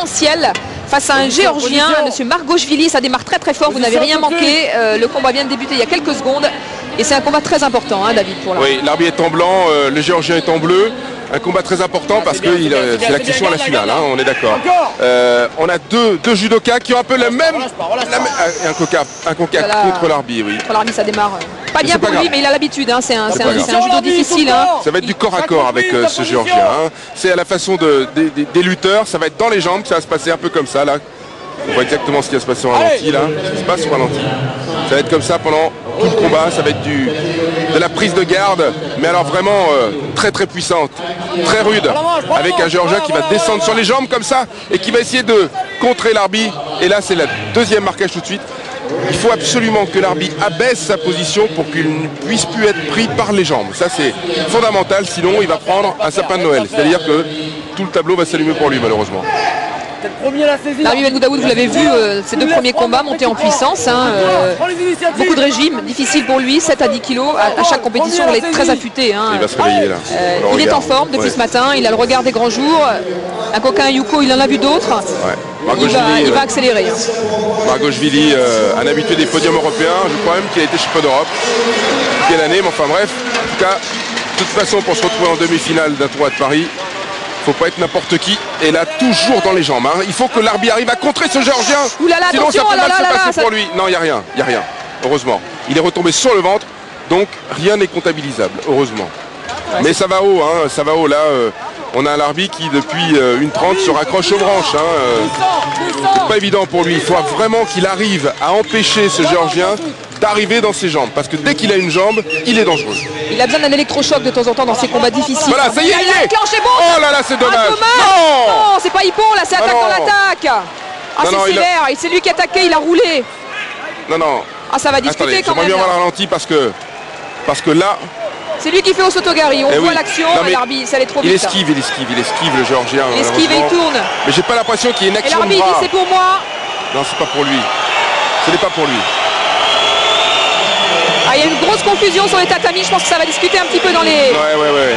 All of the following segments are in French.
essentiel face à un Géorgien, M. Margoshvili. Ça démarre très très fort, vous n'avez rien manqué. Le combat vient de débuter il y a quelques secondes. Et c'est un combat très important, hein, David, pour oui, l'arbitre est en blanc, le Géorgien est en bleu. Un combat très important parce que c'est l'accession à la finale, hein, on est d'accord. On a deux judokas qui ont un peu la même... un coca contre l'arbitre, oui. Contre l'arbitre, ça démarre pas bien pour lui, mais il a l'habitude. Hein, c'est un judo difficile. Hein. Ça va être du corps à corps avec ce Géorgien. Hein. C'est à la façon des lutteurs, ça va être dans les jambes, ça va se passer un peu comme ça, là. On voit exactement ce qui va se passer au ralenti, là. Ce qui se passe au ralenti. Ça va être comme ça pendant tout le combat. Ça va être de la prise de garde, mais alors vraiment très très puissante, très rude, avec un Géorgien qui va descendre sur les jambes comme ça et qui va essayer de contrer l'arbitre. Et là, c'est la deuxième marquage tout de suite. Il faut absolument que l'arbitre abaisse sa position pour qu'il ne puisse plus être pris par les jambes. Ça, c'est fondamental, sinon il va prendre un sapin de Noël. C'est-à-dire que tout le tableau va s'allumer pour lui, malheureusement. Larbi Ben Boudaoud, vous l'avez vu, ses deux premiers combats montés en puissance. Hein, beaucoup de régime, difficile pour lui, 7 à 10 kilos. À chaque compétition, il est très affûté. Hein. Il va se réveiller là. Il est en forme depuis ce matin, il a le regard des grands jours. Un coquin Yuko, il en a vu d'autres. Ouais. Il va accélérer. Hein. Margoshvili, un habitué des podiums européens, je crois même qu'il a été champion d'Europe. Quelle année, mais enfin bref. En tout cas, de toute façon, pour se retrouver en demi-finale d'un tournoi de Paris, faut pas être n'importe qui, et là toujours dans les jambes. Hein. Il faut que l'arbitre arrive à contrer ce Géorgien. Oulala, sinon attention, ça peut mal se passer pour lui. Non, il n'y a rien, heureusement. Il est retombé sur le ventre, donc rien n'est comptabilisable, heureusement. Mais ça va haut, hein, ça va haut. Là, on a un l'arbitre qui depuis 1:30 se raccroche aux branches. Hein. C'est pas évident pour lui. Il faut vraiment qu'il arrive à empêcher ce Géorgien d'arriver dans ses jambes, parce que dès qu'il a une jambe, il est dangereux. Il a besoin d'un électrochoc de temps en temps dans ses combats difficiles. Voilà, ça y est, il est. Oh là là, c'est dommage. Non, c'est pas Hippon, là, c'est attaque dans l'attaque. Ah, c'est sévère, c'est lui qui a attaqué, il a roulé. Non. Ah, ça va discuter. Attendez, quand même. J'aimerais bien voir le ralenti parce que là... C'est lui qui fait au Sotogari, on voit l'action, l'arbitre, ça allait trop vite. Il esquive le Géorgien. Il esquive et il tourne. Mais j'ai pas l'impression qu'il y ait une action de bras. Et l'arbitre dit c'est pour moi. Non, c'est pas pour lui. Ce n'est pas pour lui. Ah, il y a une grosse confusion sur les tatamis, je pense que ça va discuter un petit peu dans les... Ouais.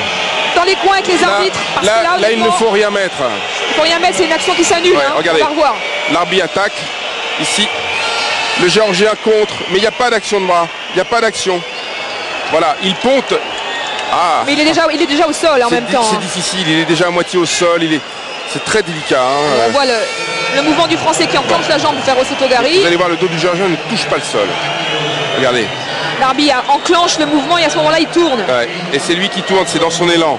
Dans les coins avec les arbitres. Là, il ne faut rien mettre. Il ne faut rien mettre, c'est une action qui s'annule. Ouais, hein, regardez, on va revoir. L'arbitre attaque, ici. Le Géorgien contre, mais il n'y a pas d'action de bras. Il n'y a pas d'action. Voilà, il ponte. Ah. Mais il est déjà au sol en même temps. C'est difficile, il est déjà à moitié au sol. C'est très délicat. Hein. On voit le mouvement du Français qui enclenche la jambe pour faire au Sotogari. Vous allez voir, le dos du Géorgien ne touche pas le sol. Regardez. L'arbitre enclenche le mouvement et à ce moment-là, il tourne. Ouais. Et c'est lui qui tourne, c'est dans son élan.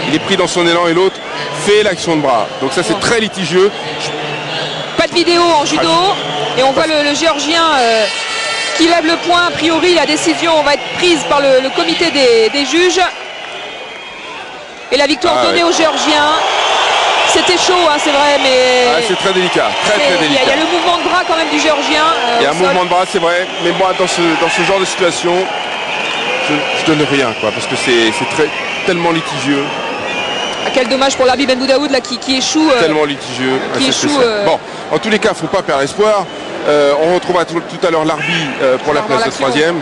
Il est pris dans son élan et l'autre fait l'action de bras. Donc ça, c'est très litigieux. Pas de vidéo en judo. Et on voit le Géorgien qui lève le poing. A priori, la décision va être prise par le comité des juges. Et la victoire donnée aux Géorgiens. C'était chaud, hein, c'est vrai, mais... c'est très délicat, très délicat. Il y a le mouvement de bras quand même du Géorgien. Il y a un mouvement de bras, c'est vrai, mais moi, dans ce genre de situation, je donne rien, quoi, parce que c'est tellement litigieux. Ah, quel dommage pour l'arbitre Ben Boudaoud, là, qui échoue. Tellement litigieux. Qui échoue. Bon, en tous les cas, il ne faut pas perdre espoir. On retrouvera tout à l'heure l'arbitre pour la place de troisième.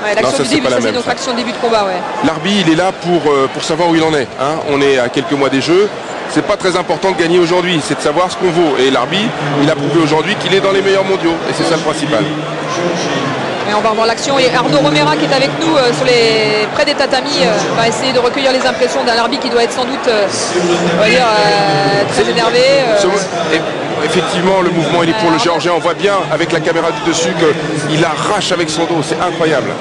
Ouais, l'action du début, ça c'est notre action de début de combat. Ouais. L'arbitre, il est là pour savoir où il en est. Hein. On est à quelques mois des Jeux. C'est pas très important de gagner aujourd'hui, c'est de savoir ce qu'on vaut. Et l'arbitre, il a prouvé aujourd'hui qu'il est dans les meilleurs mondiaux. Et c'est ça le principal. Et on va voir l'action. Et Arnaud Romera qui est avec nous près des tatamis va essayer de recueillir les impressions d'un arbitre qui doit être sans doute on va dire, très énervé. Effectivement, le mouvement il est pour le Géorgien. On voit bien avec la caméra du dessus qu'il arrache avec son dos. C'est incroyable.